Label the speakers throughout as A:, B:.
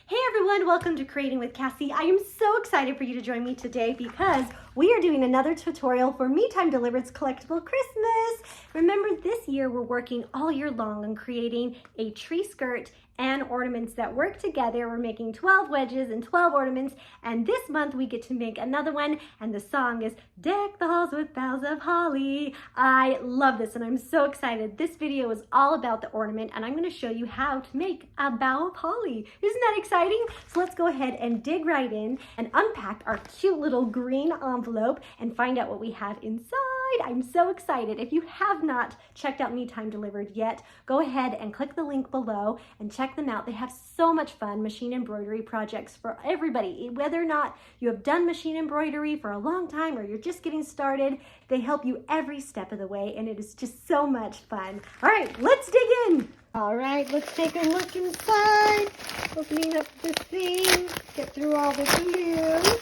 A: Hey everyone, welcome to Creating with Cassie. I am so excited for you to join me today because we are doing another tutorial for Me Time Delivered's Collectible Christmas. Remember, this year we're working all year long on creating a tree skirt and ornaments that work together. We're making 12 wedges and 12 ornaments, and this month we get to make another one, and the song is Deck the Halls with Boughs of Holly. I love this and I'm so excited. This video is all about the ornament and I'm going to show you how to make a bough of holly. Isn't that exciting? So let's go ahead and dig right in and unpack our cute little green envelope and find out what we have inside. I'm so excited. If you have not checked out Me Time Delivered yet, go ahead and click the link below and check them out. They have so much fun machine embroidery projects for everybody. Whether or not you have done machine embroidery for a long time or you're just getting started, they help you every step of the way and it is just so much fun. All right, let's dig in. All right, let's take a look inside. Opening up this thing, get through all the glue.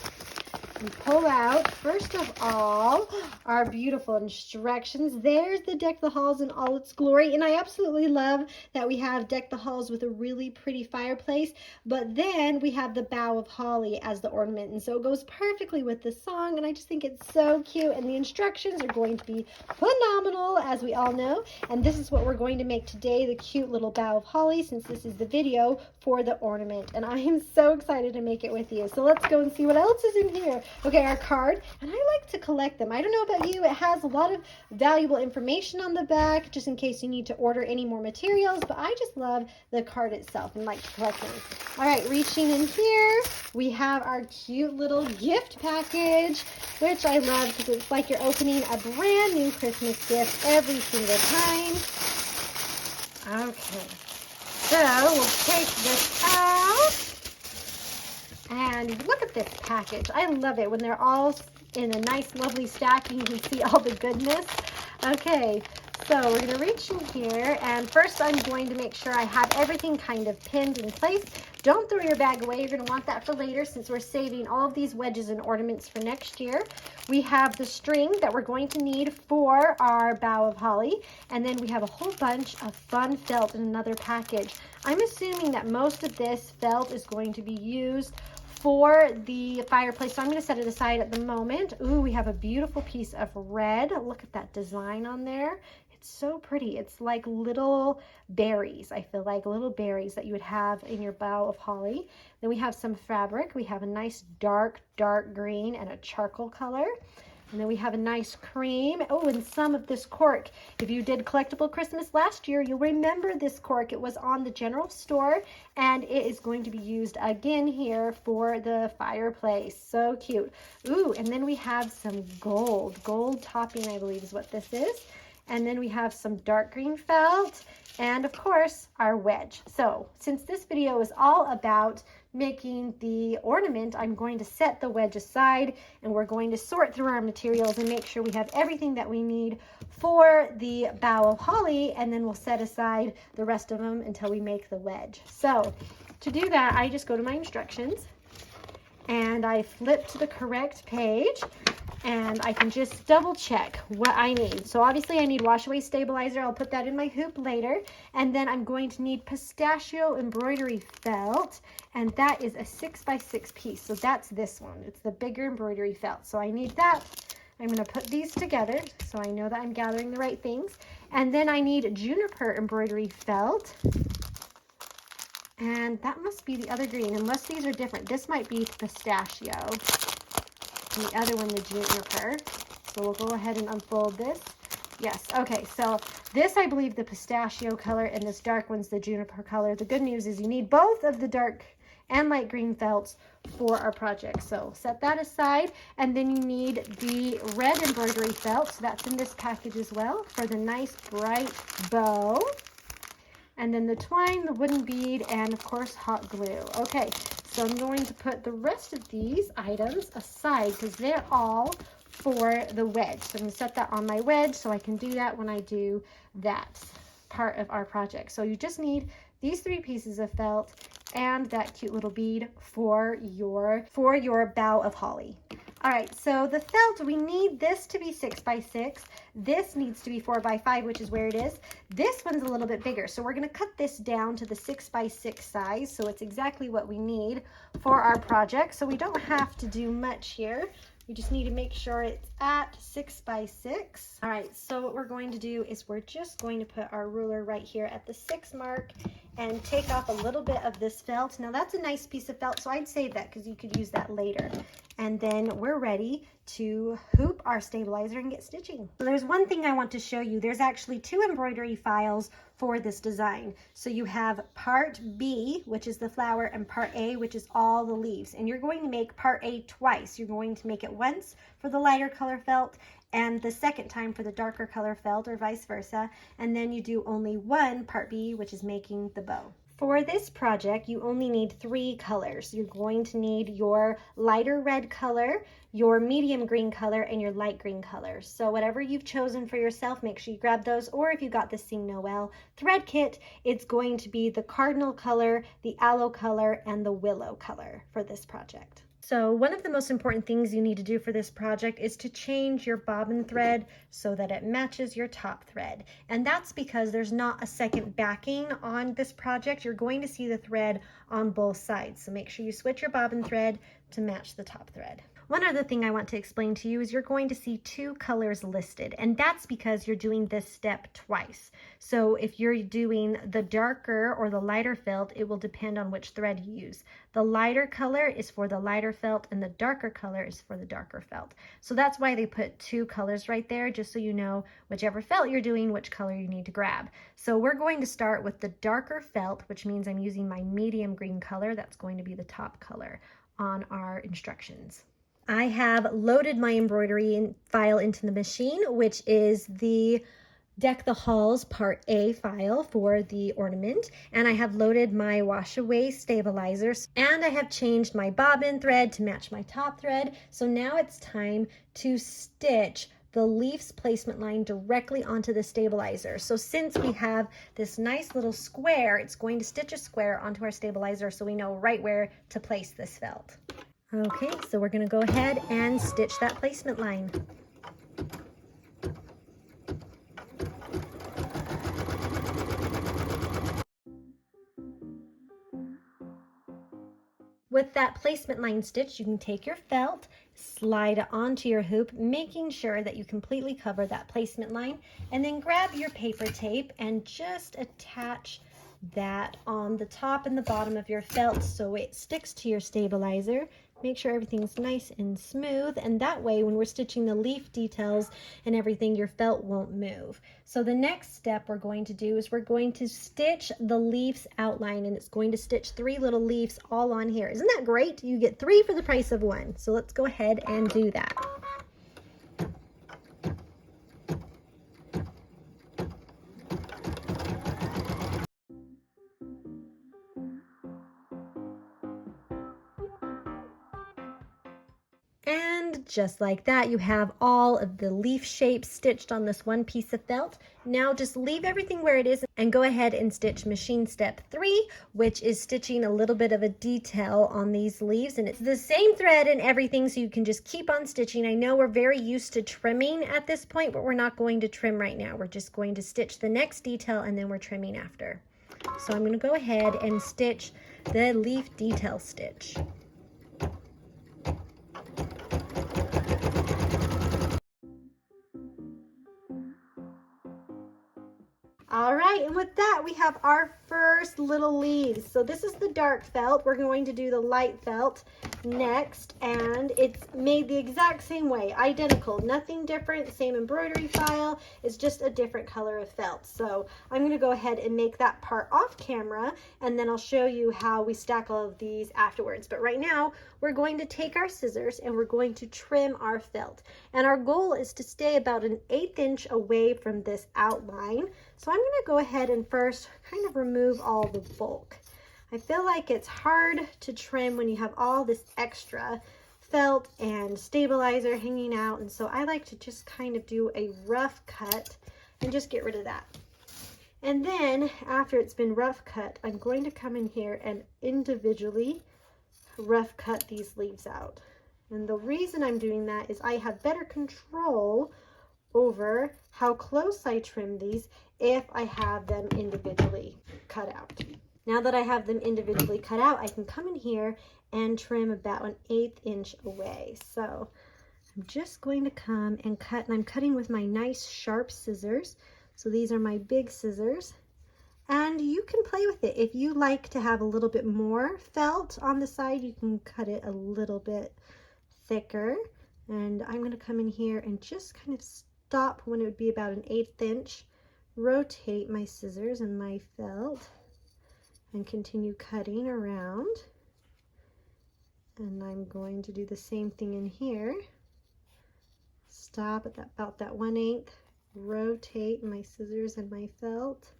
A: And pull out, first of all, our beautiful instructions. There's the Deck the Halls in all its glory. And I absolutely love that we have Deck the Halls with a really pretty fireplace. But then we have the bough of holly as the ornament. And so it goes perfectly with the song. And I just think it's so cute. And the instructions are going to be phenomenal, as we all know. And this is what we're going to make today, the cute little bough of holly, since this is the video for the ornament. And I am so excited to make it with you. So let's go and see what else is in here. Okay, our card, and I like to collect them. I don't know about you, it has a lot of valuable information on the back, just in case you need to order any more materials, but I just love the card itself and like to collect them. All right, reaching in here, we have our cute little gift package, which I love because it's like you're opening a brand new Christmas gift every single time. Okay, so we'll take this out. And look at this package. I love it when they're all in a nice, lovely stack. You can see all the goodness. Okay, so we're going to reach in here. And first I'm going to make sure I have everything kind of pinned in place. Don't throw your bag away. You're going to want that for later since we're saving all of these wedges and ornaments for next year. We have the string that we're going to need for our bough of holly. And then we have a whole bunch of fun felt in another package. I'm assuming that most of this felt is going to be used for the fireplace, so I'm going to set it aside at the moment. Ooh, we have a beautiful piece of red. Look at that design on there. It's so pretty. It's like little berries. I feel like little berries that you would have in your bough of holly. Then we have some fabric. We have a nice dark green and a charcoal color. And then we have a nice cream. Oh, and some of this cork. If you did Collectible Christmas last year, you'll remember this cork. It was on the general store, and it is going to be used again here for the fireplace. So cute. Ooh, and then we have some gold. Gold topping, I believe, is what this is. And then we have some dark green felt, and of course, our wedge. So, since this video is all about making the ornament, I'm going to set the wedge aside and we're going to sort through our materials and make sure we have everything that we need for the bough of holly, and then we'll set aside the rest of them until we make the wedge. So to do that, I just go to my instructions and I flip to the correct page and I can just double check what I need. So obviously I need wash away stabilizer. I'll put that in my hoop later. And then I'm going to need pistachio embroidery felt, and that is a 6x6 piece. So that's this one. It's the bigger embroidery felt. So I need that. I'm going to put these together so I know that I'm gathering the right things. And then I need juniper embroidery felt. And that must be the other green, unless these are different. This might be pistachio. And the other one, the juniper. So we'll go ahead and unfold this. Yes, okay, so this, I believe, the pistachio color, and this dark one's the juniper color. The good news is you need both of the dark and light green felts for our project. So set that aside, and then you need the red embroidery felt. So that's in this package as well for the nice bright bow. And then the twine, the wooden bead, and of course hot glue. Okay, so I'm going to put the rest of these items aside because they're all for the wedge. So I'm going to set that on my wedge so I can do that when I do that part of our project. So you just need these 3 pieces of felt and that cute little bead for your bough of holly. All right, so the felt, we need this to be 6 by 6. This needs to be 4 by 5, which is where it is. This one's a little bit bigger, so we're gonna cut this down to the 6 by 6 size, so it's exactly what we need for our project. So we don't have to do much here. We just need to make sure it's at 6 by 6. All right, so what we're going to do is we're just going to put our ruler right here at the 6 mark and take off a little bit of this felt. Now that's a nice piece of felt, so I'd save that because you could use that later. And then we're ready to hoop our stabilizer and get stitching. So there's one thing I want to show you. There's actually 2 embroidery files for this design. So you have part B, which is the flower, and part A, which is all the leaves. And you're going to make part A twice. You're going to make it once for the lighter color felt and the second time for the darker color felt, or vice versa. And then you do only one part B, which is making the bow. For this project, you only need 3 colors. You're going to need your lighter red color, your medium green color, and your light green color. So whatever you've chosen for yourself, make sure you grab those. Or if you got the Sing Noel thread kit, it's going to be the cardinal color, the aloe color, and the willow color for this project. So one of the most important things you need to do for this project is to change your bobbin thread so that it matches your top thread. And that's because there's not a second backing on this project. You're going to see the thread on both sides. So make sure you switch your bobbin thread to match the top thread. One other thing I want to explain to you is you're going to see 2 colors listed, and that's because you're doing this step twice. So if you're doing the darker or the lighter felt, it will depend on which thread you use. The lighter color is for the lighter felt and the darker color is for the darker felt. So that's why they put 2 colors right there, just so you know whichever felt you're doing, which color you need to grab. So we're going to start with the darker felt, which means I'm using my medium green color. That's going to be the top color on our instructions. I have loaded my embroidery file into the machine, which is the Deck the Halls Part A file for the ornament, and I have loaded my wash away stabilizers, and I have changed my bobbin thread to match my top thread. So now it's time to stitch the leaves placement line directly onto the stabilizer. So since we have this nice little square, it's going to stitch a square onto our stabilizer so we know right where to place this felt. Okay, so we're going to go ahead and stitch that placement line. With that placement line stitch, you can take your felt, slide it onto your hoop, making sure that you completely cover that placement line, and then grab your paper tape and just attach that on the top and the bottom of your felt so it sticks to your stabilizer. Make sure everything's nice and smooth, and that way when we're stitching the leaf details and everything, your felt won't move. So the next step we're going to do is we're going to stitch the leaves outline, and it's going to stitch 3 little leaves all on here. Isn't that great? You get 3 for the price of 1. So let's go ahead and do that. And just like that, you have all of the leaf shapes stitched on this one piece of felt. Now just leave everything where it is and go ahead and stitch machine step 3, which is stitching a little bit of a detail on these leaves. And it's the same thread and everything, so you can just keep on stitching. I know we're very used to trimming at this point, but we're not going to trim right now. We're just going to stitch the next detail and then we're trimming after. So I'm going to go ahead and stitch the leaf detail stitch. All right, and with that, we have our first little leaves. So this is the dark felt. We're going to do the light felt next, and it's made the exact same way, identical, nothing different, same embroidery file, it's just a different color of felt. So I'm gonna go ahead and make that part off camera, and then I'll show you how we stack all of these afterwards. But right now, we're going to take our scissors and we're going to trim our felt. And our goal is to stay about an 1/8 inch away from this outline. So I'm gonna go ahead and first kind of remove all the bulk. I feel like it's hard to trim when you have all this extra felt and stabilizer hanging out, and so I like to just kind of do a rough cut and just get rid of that. And then after it's been rough cut, I'm going to come in here and individually rough cut these leaves out. And the reason I'm doing that is I have better control over how close I trim these if I have them individually cut out. Now that I have them individually cut out, I can come in here and trim about 1/8 inch away. So I'm just going to come and cut, and I'm cutting with my nice sharp scissors. So these are my big scissors, and you can play with it. If you like to have a little bit more felt on the side, you can cut it a little bit thicker. And I'm going to come in here and just kind of stop when it would be about 1/8 inch, rotate my scissors and my felt, and continue cutting around. And I'm going to do the same thing in here. Stop at about that 1/8, rotate my scissors and my felt.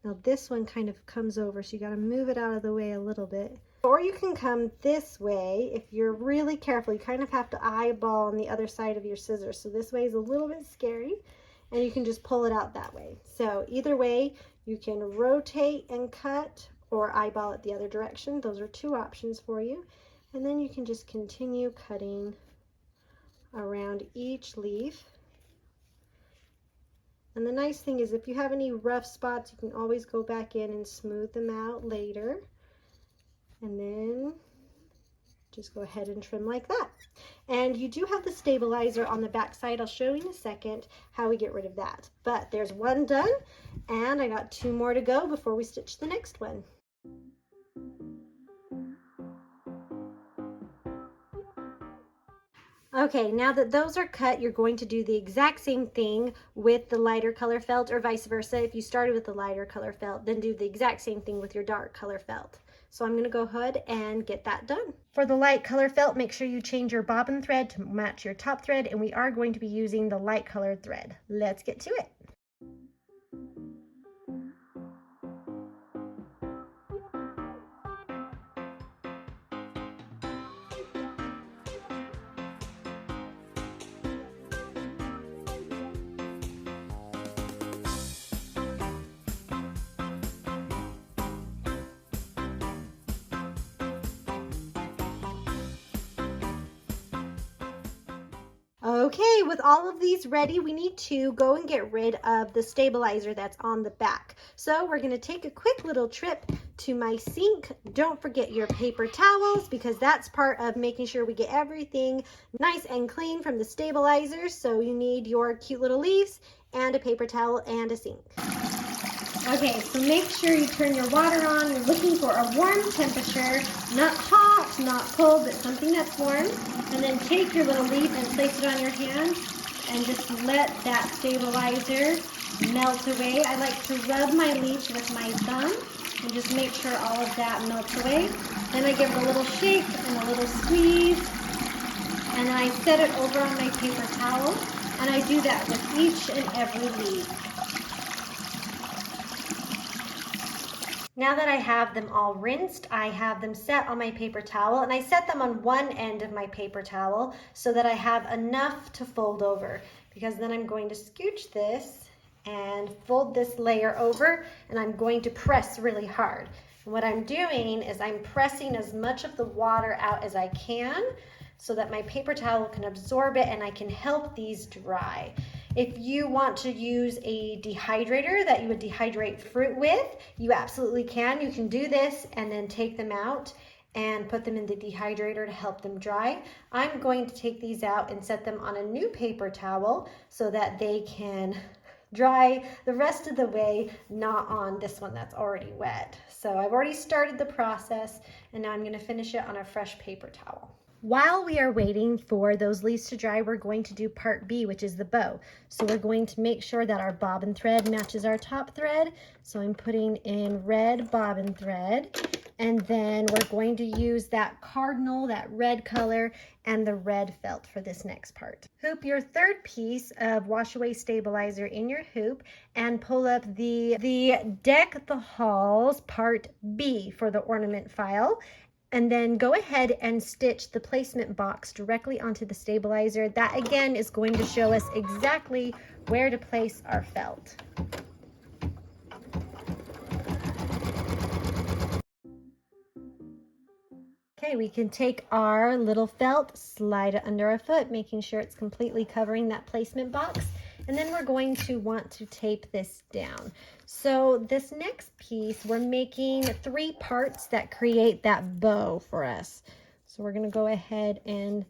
A: Now this one kind of comes over, so you got to move it out of the way a little bit. Or you can come this way if you're really careful. You kind of have to eyeball on the other side of your scissors. So this way is a little bit scary, and you can just pull it out that way. So either way, you can rotate and cut or eyeball it the other direction. Those are two options for you. And then you can just continue cutting around each leaf. And the nice thing is if you have any rough spots, you can always go back in and smooth them out later. And then just go ahead and trim like that. And you do have the stabilizer on the back side. I'll show you in a second how we get rid of that. But there's one done, and I got 2 more to go before we stitch the next one. Okay, now that those are cut, you're going to do the exact same thing with the lighter color felt, or vice versa. If you started with the lighter color felt, then do the exact same thing with your dark color felt. So I'm going to go ahead and get that done. For the light color felt, make sure you change your bobbin thread to match your top thread, and we are going to be using the light colored thread. Let's get to it. Okay, with all of these ready, we need to go and get rid of the stabilizer that's on the back. So we're going to take a quick little trip to my sink. Don't forget your paper towels, because that's part of making sure we get everything nice and clean from the stabilizer. So you need your cute little leaves and a paper towel and a sink. Okay, so make sure you turn your water on. You're looking for a warm temperature, not hot, not cold, but something that's warm. And then take your little leaf and place it on your hand and just let that stabilizer melt away. I like to rub my leaves with my thumb and just make sure all of that melts away. Then I give it a little shake and a little squeeze, and then I set it over on my paper towel, and I do that with each and every leaf. Now that I have them all rinsed, I have them set on my paper towel, and I set them on one end of my paper towel so that I have enough to fold over, because then I'm going to scooch this and fold this layer over, and I'm going to press really hard. And what I'm doing is I'm pressing as much of the water out as I can so that my paper towel can absorb it and I can help these dry. If you want to use a dehydrator that you would dehydrate fruit with, you absolutely can. You can do this and then take them out and put them in the dehydrator to help them dry. I'm going to take these out and set them on a new paper towel so that they can dry the rest of the way, not on this one that's already wet. So I've already started the process, and now I'm going to finish it on a fresh paper towel. While we are waiting for those leaves to dry, we're going to do part B, which is the bow. So we're going to make sure that our bobbin thread matches our top thread. So I'm putting in red bobbin thread, and then we're going to use that cardinal, that red color, and the red felt for this next part. Hoop your third piece of wash away stabilizer in your hoop and pull up the Deck the Halls part B for the ornament file. And then go ahead and stitch the placement box directly onto the stabilizer. That again is going to show us exactly where to place our felt. Okay, we can take our little felt, slide it under our foot, making sure it's completely covering that placement box. And then we're going to want to tape this down. So this next piece, we're making 3 parts that create that bow for us. So we're going to go ahead and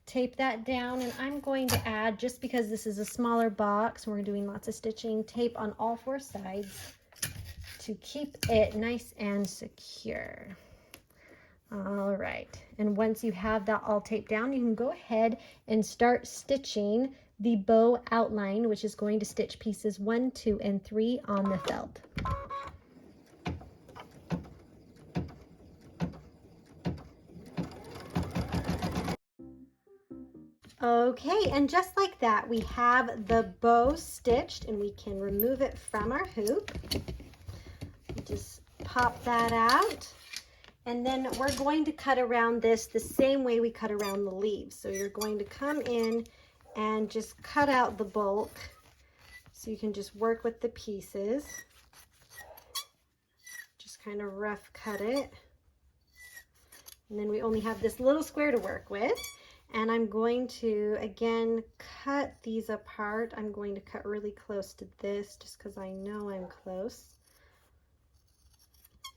A: tape that down, and I'm going to add, just because this is a smaller box, we're doing lots of stitching, tape on all 4 sides to keep it nice and secure. All right, and once you have that all taped down, you can go ahead and start stitching the bow outline, which is going to stitch pieces 1, 2, and 3 on the felt. Okay, and just like that, we have the bow stitched, and we can remove it from our hoop. Just pop that out. And then we're going to cut around this the same way we cut around the leaves. So you're going to come in and just cut out the bulk. So you can just work with the pieces. Just kind of rough cut it. And then we only have this little square to work with. And I'm going to, again, cut these apart. I'm going to cut really close to this just because I know I'm close.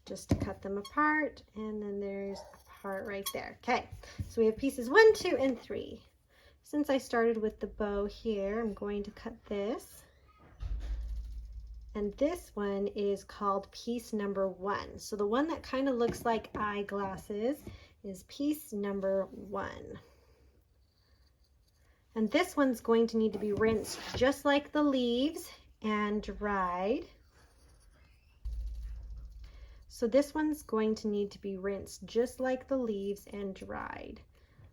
A: Just to cut them apart, and then there's a part right there. Okay, so we have pieces 1, 2, and 3. Since I started with the bow here, I'm going to cut this. And this one is called piece number 1. So the one that kind of looks like eyeglasses is piece number 1. And this one's going to need to be rinsed just like the leaves and dried. So this one's going to need to be rinsed just like the leaves and dried.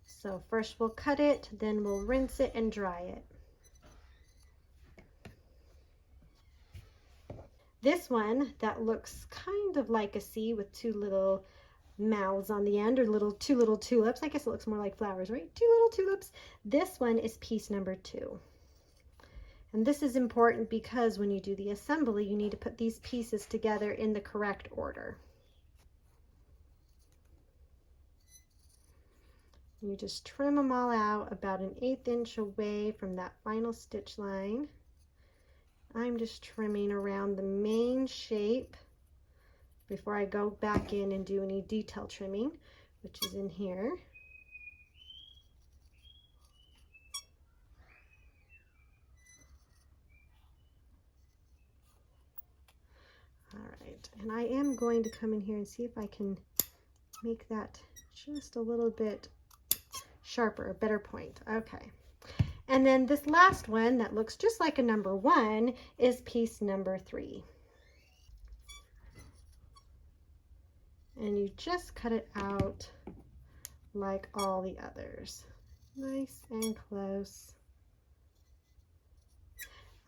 A: So first we'll cut it, then we'll rinse it and dry it. This one that looks kind of like a C with 2 little mouths on the end, or two little tulips. I guess it looks more like flowers, right? 2 little tulips. This one is piece number 2. And this is important because when you do the assembly, you need to put these pieces together in the correct order. You just trim them all out about 1/8 inch away from that final stitch line. I'm just trimming around the main shape before I go back in and do any detail trimming, which is in here. All right, and I am going to come in here and see if I can make that just a little bit sharper, a better point. Okay. And then this last one that looks just like a number 1 is piece number 3. And you just cut it out like all the others. Nice and close.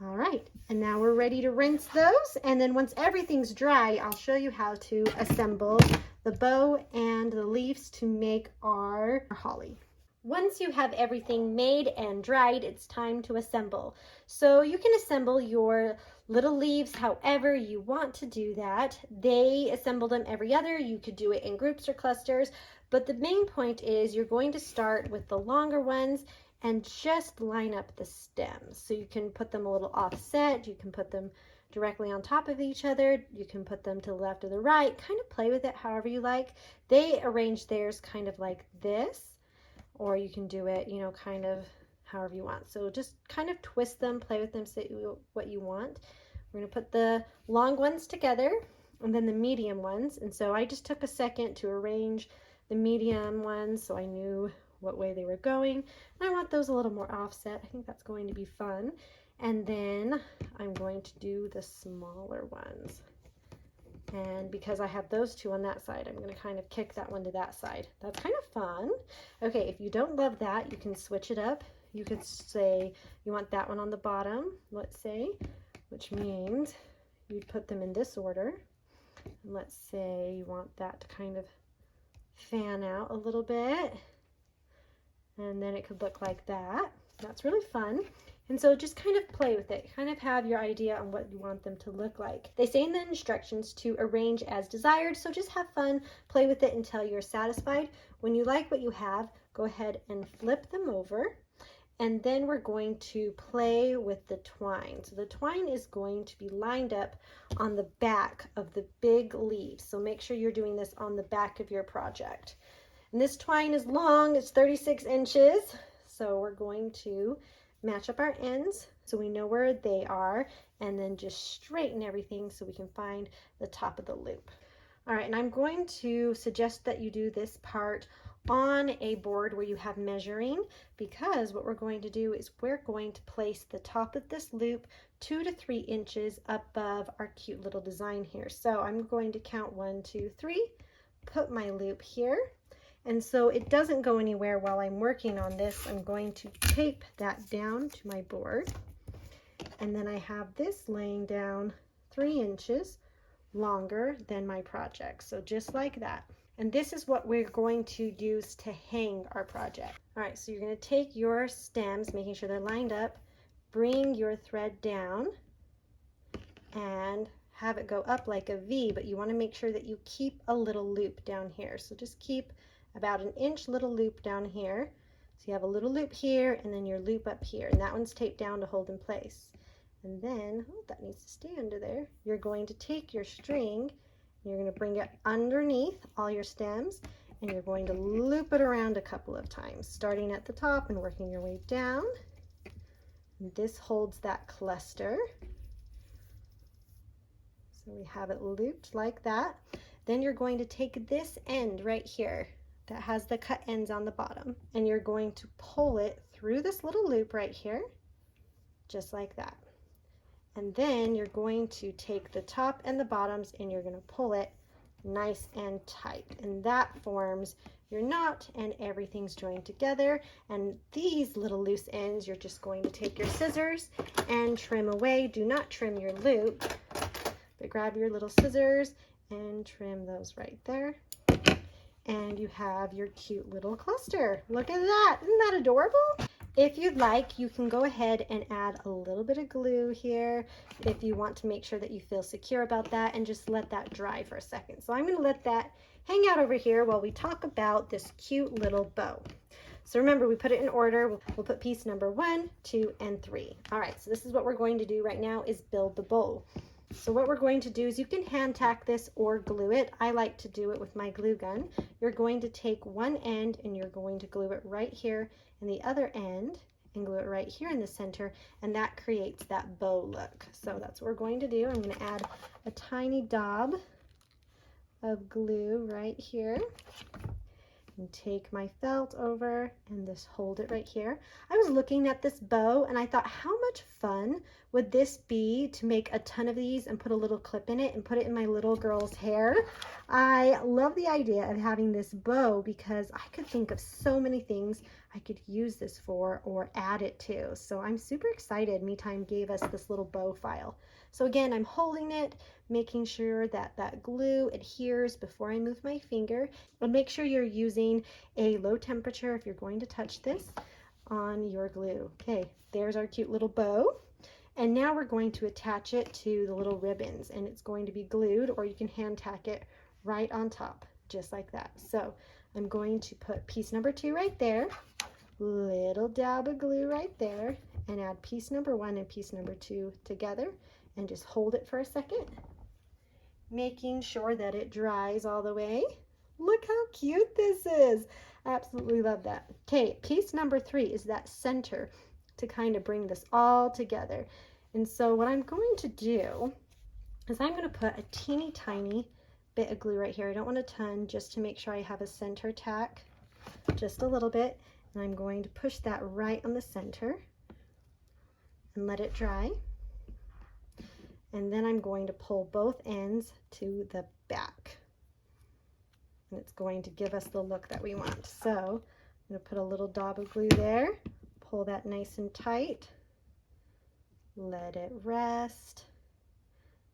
A: All right, and now we're ready to rinse those, and then once everything's dry, I'll show you how to assemble the bow and the leaves to make our holly. Once you have everything made and dried, it's time to assemble. So you can assemble your little leaves however you want to do that. They assemble them every other. You could do it in groups or clusters, but the main point is you're going to start with the longer ones and just line up the stems. So you can put them a little offset, you can put them directly on top of each other, you can put them to the left or the right, kind of play with it however you like. They arrange theirs kind of like this, or you can do it, you know, kind of however you want. So just kind of twist them, play with them, say what you want. We're gonna put the long ones together and then the medium ones. And so I just took a second to arrange the medium ones so I knew what way they were going. And I want those a little more offset. I think that's going to be fun. And then I'm going to do the smaller ones. And because I have those 2 on that side, I'm going to kind of kick that one to that side. That's kind of fun. Okay, if you don't love that, you can switch it up. You could say you want that one on the bottom, let's say, which means you'd put them in this order. And let's say you want that to kind of fan out a little bit. And then it could look like that. That's really fun. And so just kind of play with it, kind of have your idea on what you want them to look like. They say in the instructions to arrange as desired, so just have fun, play with it until you're satisfied. When you like what you have, go ahead and flip them over. And then we're going to play with the twine. So the twine is going to be lined up on the back of the big leaves. So make sure you're doing this on the back of your project. And this twine is long, it's 36 inches. So we're going to match up our ends so we know where they are, and then just straighten everything so we can find the top of the loop. All right, and I'm going to suggest that you do this part on a board where you have measuring, because what we're going to do is we're going to place the top of this loop 2 to 3 inches above our cute little design here. So I'm going to count 1, 2, 3, put my loop here. And so it doesn't go anywhere while I'm working on this. I'm going to tape that down to my board. And then I have this laying down 3 inches longer than my project. So just like that. And this is what we're going to use to hang our project. All right, so you're going to take your stems, making sure they're lined up, bring your thread down, and have it go up like a V, but you want to make sure that you keep a little loop down here. So just keep about an inch little loop down here. So you have a little loop here and then your loop up here, and that one's taped down to hold in place. And then, oh, that needs to stay under there. You're going to take your string, you're going to bring it underneath all your stems, and you're going to loop it around a couple of times, starting at the top and working your way down. And this holds that cluster. So we have it looped like that. Then you're going to take this end right here that has the cut ends on the bottom, and you're going to pull it through this little loop right here, just like that. And then you're going to take the top and the bottoms and you're going to pull it nice and tight, and that forms your knot, and everything's joined together. And these little loose ends, you're just going to take your scissors and trim away. Do not trim your loop, but grab your little scissors and trim those right there. And you have your cute little cluster. Look at that. Isn't that adorable? If you'd like, you can go ahead and add a little bit of glue here if you want to make sure that you feel secure about that, and just let that dry for a second. So I'm going to let that hang out over here while we talk about this cute little bow. So remember, we put it in order. We'll put piece number 1, 2, and 3. All right, so this is what we're going to do right now, is build the bow. So what we're going to do is you can hand tack this or glue it. I like to do it with my glue gun. You're going to take one end and you're going to glue it right here in the other end and glue it right here in the center, and that creates that bow look. So that's what we're going to do. I'm going to add a tiny daub of glue right here. And take my felt over and just hold it right here. I was looking at this bow and I thought, how much fun would this be to make a ton of these and put a little clip in it and put it in my little girl's hair. I love the idea of having this bow because I could think of so many things I could use this for or add it to. So I'm super excited. MeTime gave us this little bow file. So again, I'm holding it, making sure that that glue adheres before I move my finger. And make sure you're using a low temperature if you're going to touch this on your glue. Okay, there's our cute little bow. And now we're going to attach it to the little ribbons, and it's going to be glued, or you can hand tack it right on top, just like that. So I'm going to put piece number 2 right there, little dab of glue right there, and add piece number 1 and piece number 2 together, and just hold it for a second, making sure that it dries all the way. Look how cute this is. I absolutely love that. Okay, piece number 3 is that center to kind of bring this all together. And so what I'm going to do is I'm going to put a teeny tiny bit of glue right here. I don't want a ton, just to make sure I have a center tack, just a little bit. And I'm going to push that right on the center and let it dry. And then I'm going to pull both ends to the back. And it's going to give us the look that we want. So I'm going to put a little daub of glue there, pull that nice and tight, let it rest.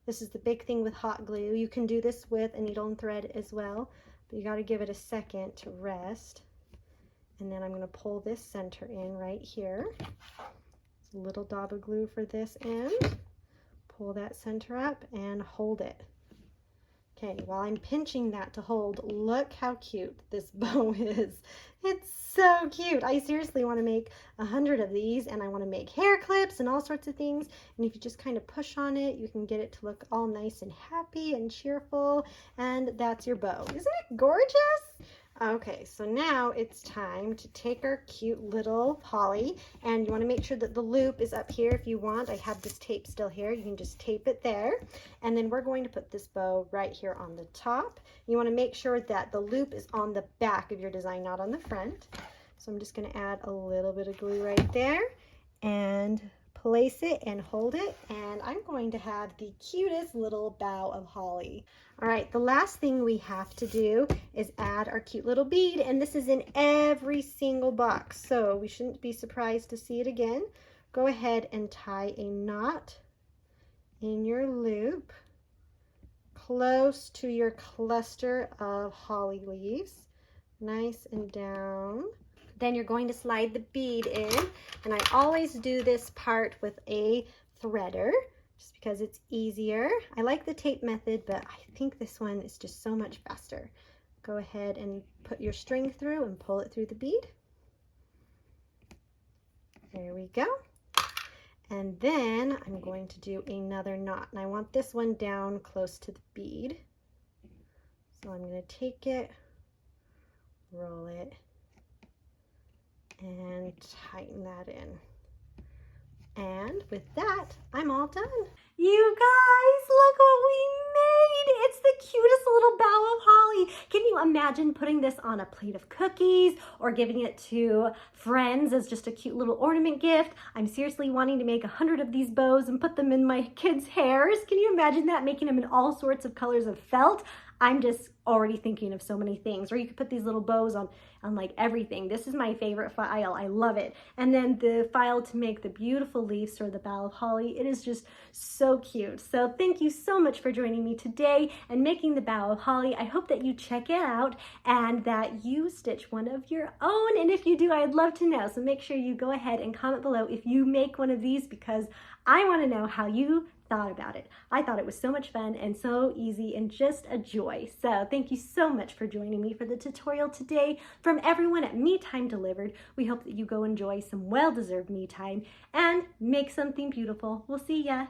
A: This is the big thing with hot glue. You can do this with a needle and thread as well, but you got to give it a second to rest. And then I'm going to pull this center in right here. A little dab of glue for this end. Pull that center up and hold it. Okay, while I'm pinching that to hold, look how cute this bow is. It's so cute. I seriously want to make 100 of these, and I want to make hair clips and all sorts of things. And if you just kind of push on it, you can get it to look all nice and happy and cheerful. And that's your bow. Isn't it gorgeous? Okay, so now it's time to take our cute little holly, and you want to make sure that the loop is up here if you want. I have this tape still here. You can just tape it there. And then we're going to put this bow right here on the top. You want to make sure that the loop is on the back of your design, not on the front. So I'm just going to add a little bit of glue right there and place it and hold it, and I'm going to have the cutest little bow of holly. All right, the last thing we have to do is add our cute little bead, and this is in every single box, so we shouldn't be surprised to see it again. Go ahead and tie a knot in your loop close to your cluster of holly leaves, nice and down. Then you're going to slide the bead in, and I always do this part with a threader just because it's easier. I like the tape method, but I think this one is just so much faster. Go ahead and put your string through and pull it through the bead. There we go. And then I'm going to do another knot, and I want this one down close to the bead. So I'm going to take it, roll it, and tighten that in. And with that, I'm all done. You guys, look what we made. It's the cutest little bow of holly. Can you imagine putting this on a plate of cookies or giving it to friends as just a cute little ornament gift? I'm seriously wanting to make 100 of these bows and put them in my kids' hairs. Can you imagine that? Making them in all sorts of colors of felt. I'm just already thinking of so many things. Or you could put these little bows on like everything. This is my favorite file. I love it. And then the file to make the beautiful leaves or the bow of holly. It is just so cute. So thank you so much for joining me today and making the bow of holly. I hope that you check it out and that you stitch one of your own. And if you do, I'd love to know. So make sure you go ahead and comment below if you make one of these, because I want to know how you thought about it. I thought it was so much fun and so easy and just a joy. So thank you so much for joining me for the tutorial today. From everyone at Me Time Delivered, we hope that you go enjoy some well-deserved me time and make something beautiful. We'll see ya.